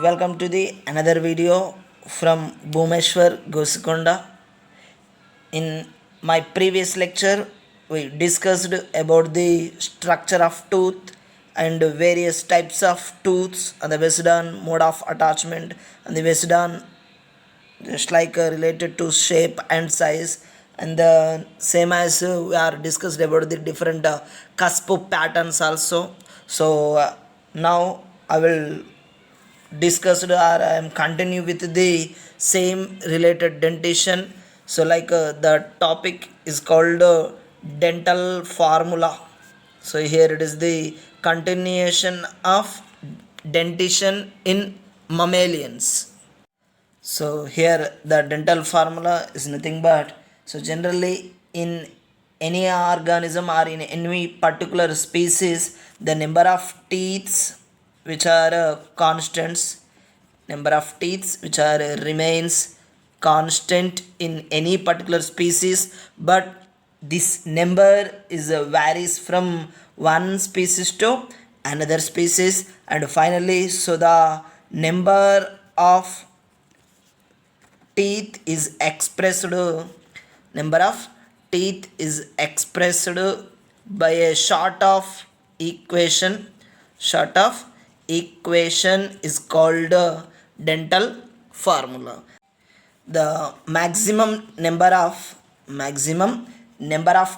Welcome to the another video from Bhumeshwar Gosikonda. In my previous lecture, we discussed about the structure of tooth and various types of tooths and the based on mode of attachment and the based on just like related to shape and size and the same as we are discussed about the different cusp patterns also. So now I will discussed or I am continue with the same related dentition. So the topic is called dental formula. So here it is the continuation of dentition in mammalians. So here the dental formula is nothing but, so generally in any organism or in any particular species, the number of teeth which are constants, number of teeth which are remains constant in any particular species, but this number is varies from one species to another species. And finally, so the number of teeth is expressed, number of teeth is expressed by a short of equation is called dental formula. The maximum number of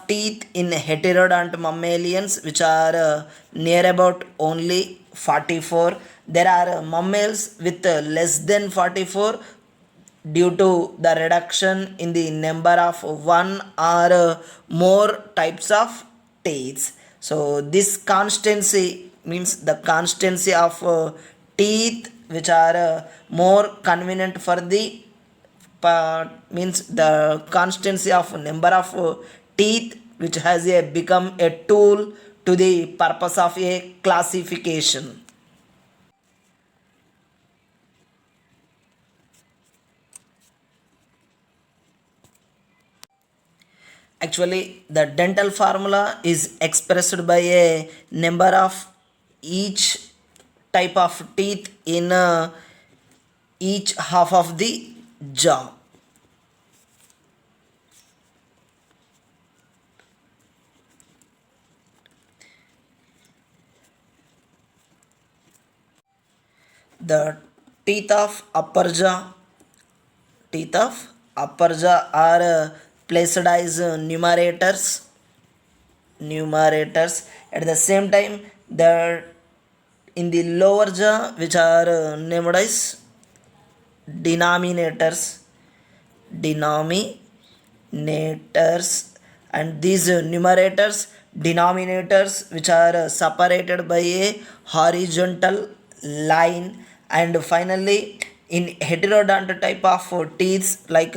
teeth in heterodont mammalians which are near about only 44. There are mammals with less than 44 due to the reduction in the number of one or more types of teeth. So this constancy means the constancy of teeth which are more convenient for the means the constancy of number of teeth which has become a tool to the purpose of a classification. Actually, the dental formula is expressed by a number of each type of teeth in each half of the jaw. The teeth of upper jaw are placed as numerators. At the same time, the in the lower jaw which are named as denominators, and these denominators which are separated by a horizontal line. And finally, in heterodont type of teeth like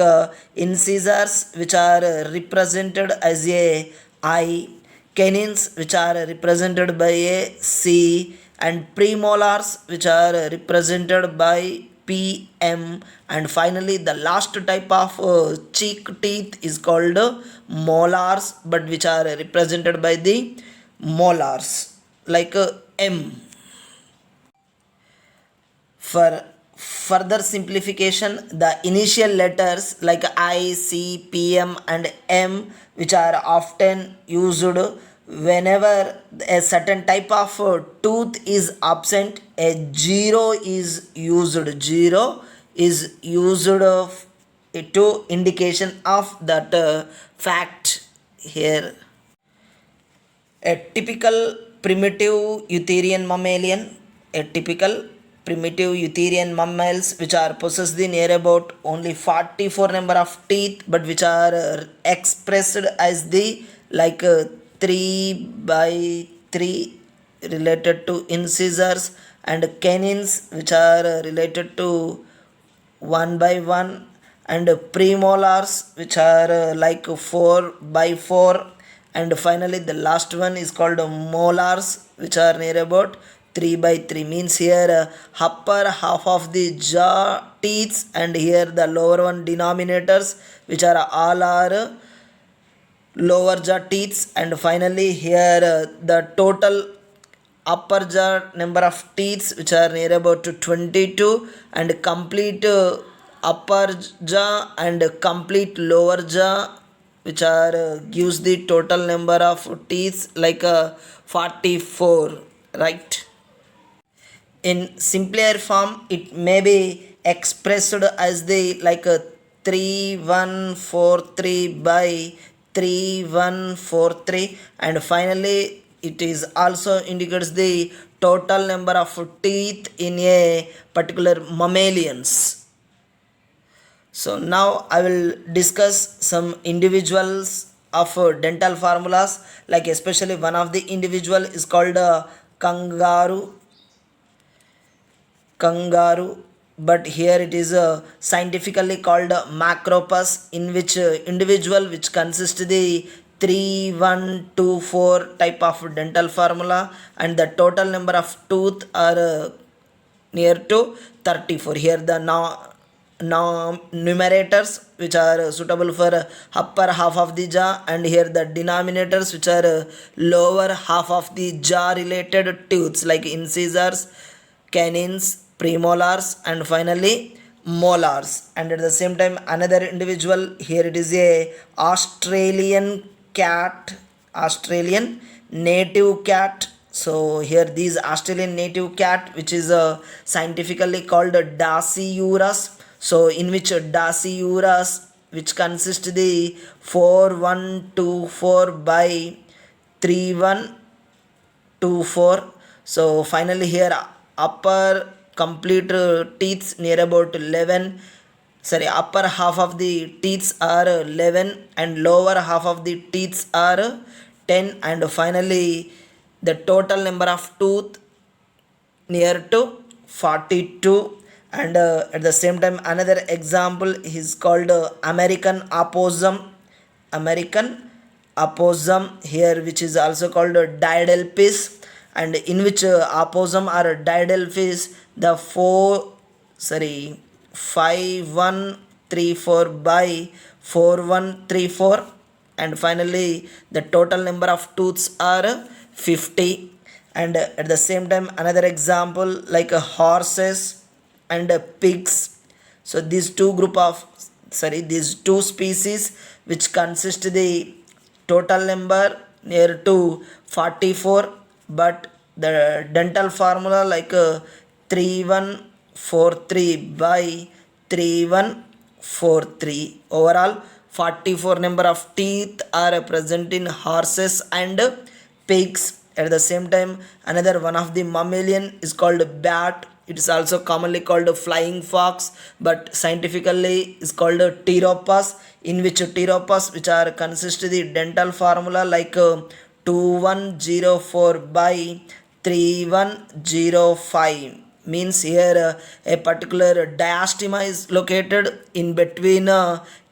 incisors which are represented as a I, canines which are represented by a C, and premolars which are represented by PM, and finally the last type of cheek teeth is called molars, but which are represented by the molars like M. For further simplification, the initial letters like I, C, PM and M which are often used whenever a certain type of tooth is absent. A zero is used to indication of that fact here. A typical primitive Eutherian mammalian, a typical primitive Eutherian mammals which are possessed the near about only 44 number of teeth, but which are expressed as the 3 by 3 related to incisors, and canines which are related to 1 by 1, and premolars which are 4 by 4, and finally the last one is called molars which are near about 3 by 3. Means here upper half of the jaw teeth, and here the lower one denominators which are all are lower jaw teeth, and finally here the total upper jaw number of teeth which are near about to 22, and complete upper jaw and complete lower jaw which are gives the total number of teeth like 44, right? In simpler form it may be expressed as the like 3143 by 3143, and finally it is also indicates the total number of teeth in a particular mammalians. So now I will discuss some individuals of dental formulas, like especially one of the individual is called kangaroo, but here it is scientifically called macropus, in which individual which consists the 3124 type of dental formula, and the total number of tooth are near to 34. Here the now numerators which are suitable for upper half of the jaw, and here the denominators which are lower half of the jaw related tooths like incisors, canines, premolars, and finally molars. And at the same time another individual, here it is a Australian native cat. So here these Australian native cat which is scientifically called Dasyurus, so in which Dasyurus which consists the 4124 by 3124. So finally here upper complete teeth near about 11, sorry, upper half of the teeth are 11 and lower half of the teeth are 10, and finally the total number of tooth near to 42. And at the same time another example is called American opossum here, which is also called didelphis, and in which opossum or didelphis the 5134 by 4134, and finally the total number of tooths are 50. And at the same time another example like horses and pigs. So these these two species which consist the total number near to 44, but the dental formula like 3143 by 3143. Overall 44 number of teeth are present in horses and pigs. At the same time another one of the mammalian is called bat. It is also commonly called flying fox, but scientifically is called pteropus, in which pteropus which are consist the dental formula like 2104 by 3105. Means here a particular diastema is located in between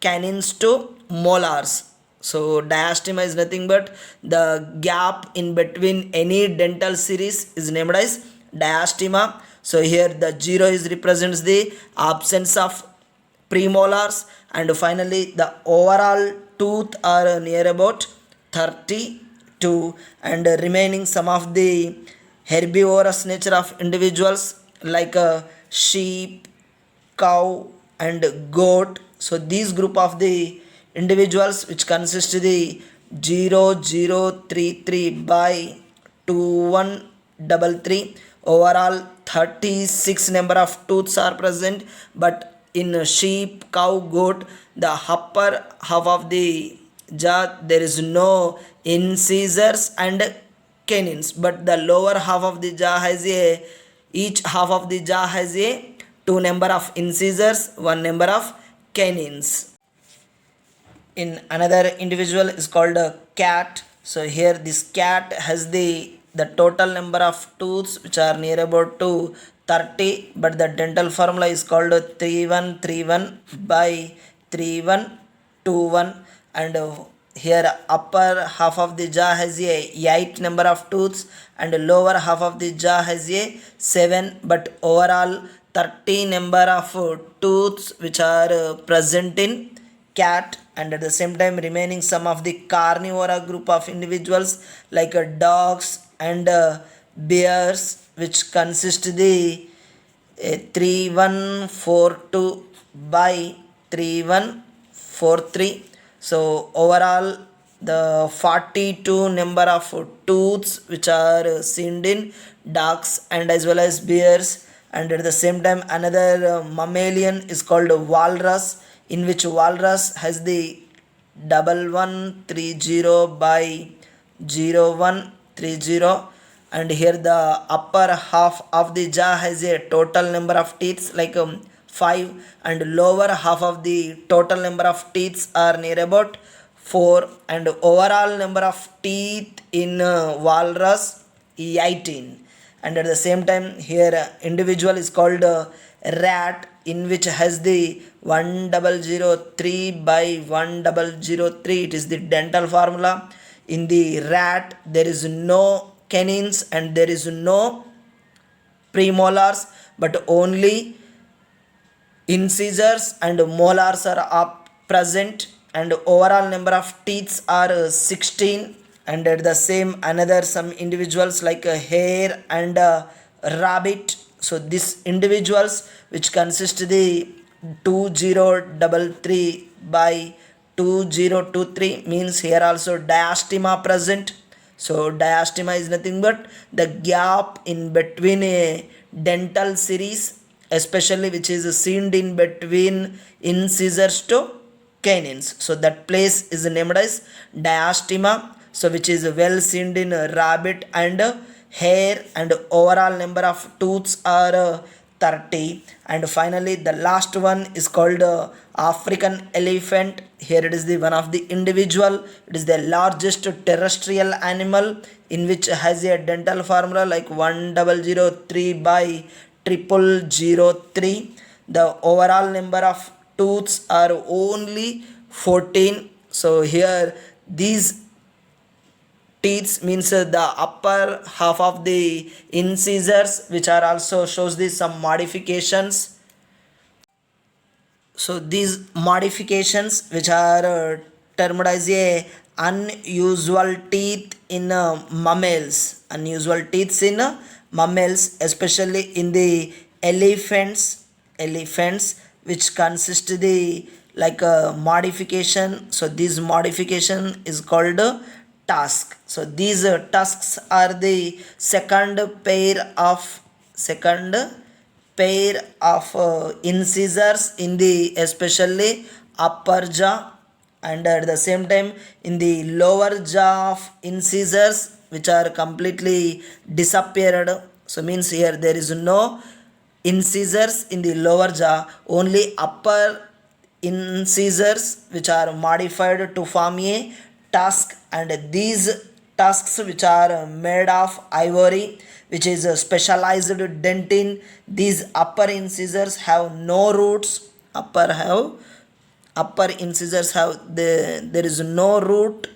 canines to molars. So diastema is nothing but the gap in between any dental series is named as diastema. So here the 0 is represents the absence of premolars, and finally the overall tooth are near about 32, and remaining some of the herbivorous nature of individuals like sheep, cow, and goat. So these group of the individuals which consist the 0033 by 2133. Overall 36 number of tooths are present, but in sheep, cow, goat the upper half of the jaw there is no incisors and canines, but the lower half of the jaw has each half of the jaw has a 2 number of incisors, 1 number of canines. In another individual is called a cat. So here this cat has the total number of tooths which are near about to 30, but the dental formula is called 3131 by 3121, and here upper half of the jaw has a 8 number of tooths and lower half of the jaw has a 7, but overall 30 number of tooths which are present in cat. And at the same time remaining some of the carnivora group of individuals like dogs and bears, which consist the 3142 by 3143. So overall the 42 number of tooths which are seen in dogs and as well as bears. And at the same time another mammalian is called walrus, in which walrus has the 1130 by 0130. And here the upper half of the jaw has a total number of teeth like 5, and lower half of the total number of teeth are near about 4, and overall number of teeth in walrus 18. And at the same time here individual is called rat, in which has the 1003 by 1003. It is the dental formula. In the rat there is no canines and there is no premolars, but only incisors and molars are up present, and overall number of teeth are 16. And at the same another some individuals like a hare and a rabbit. So these individuals which consist the 2033 by 2023 means here also diastema present. So diastema is nothing but the gap in between a dental series, especially which is seen in between incisors to canines. So that place is named as diastema. So which is well seen in rabbit and hare, and overall number of tooths are 30. And finally the last one is called African elephant. Here it is the one of the individual. It is the largest terrestrial animal, in which has a dental formula like 1003 by 0003. The overall number of tooths are only 14. So here these teeth means the upper half of the incisors, which are also shows the some modifications. So these modifications which are termed as a unusual teeth in mammals, unusual teeth in mammals, especially in the elephants which consist the like a modification. So this modification is called tusk. So these tusks are the second pair of incisors in the especially upper jaw, and at the same time in the lower jaw of incisors which are completely disappeared. So means here there is no incisors in the lower jaw, only upper incisors which are modified to form a tusk. And these tusks which are made of ivory, which is a specialized dentin. These upper incisors have no roots. Upper incisors have there is no root,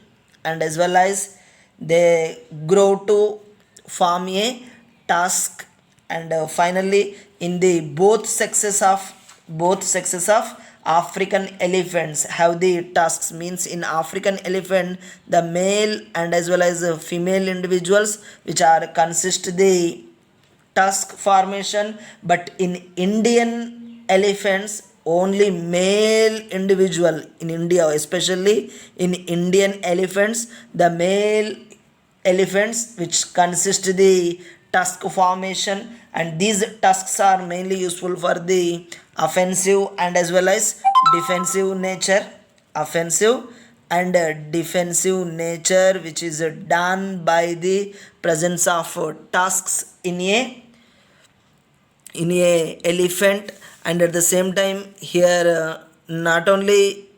and as well as they grow to form a tusk. And finally in the both sexes of African elephants have the tusks. Means in African elephant the male and as well as female individuals which are consist the tusk formation, but in Indian elephants only male individual. In India, especially in Indian elephants, the male elephants which consist the tusk formation, and these tusks are mainly useful for the offensive and as well as defensive nature. Offensive and defensive nature, which is done by the presence of tusks in a elephant. And at the same time here not only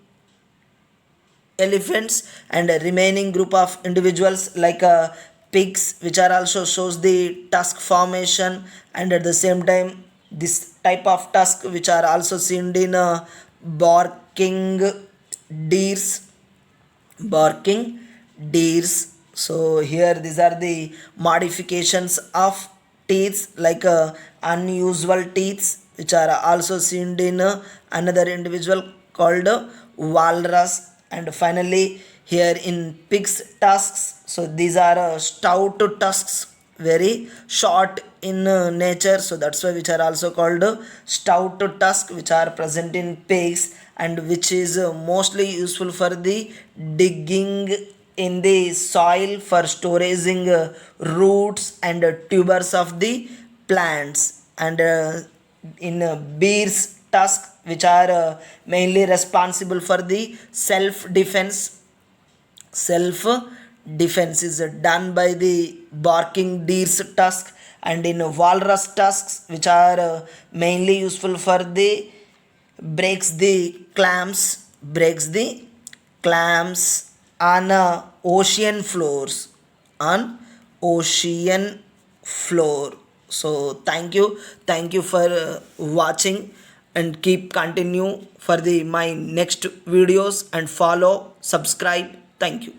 elephants and a remaining group of individuals like pigs which are also shows the tusk formation. And at the same time this type of tusk which are also seen in barking deers. So here these are the modifications of teeth like unusual teeth which are also seen in another individual called walrus. And finally here in pigs tusks, so these are stout tusks very short in nature, so that's why which are also called stout tusk, which are present in pigs and which is mostly useful for the digging in the soil for storing roots and tubers of the plants, and in bear's tusk, which are mainly responsible for the self defense is done by the barking deer's tusk, and in walrus tusks, which are mainly useful for the breaks the clams on ocean floor. So thank you for watching, and keep continue for the my next videos, and follow, subscribe. Thank you.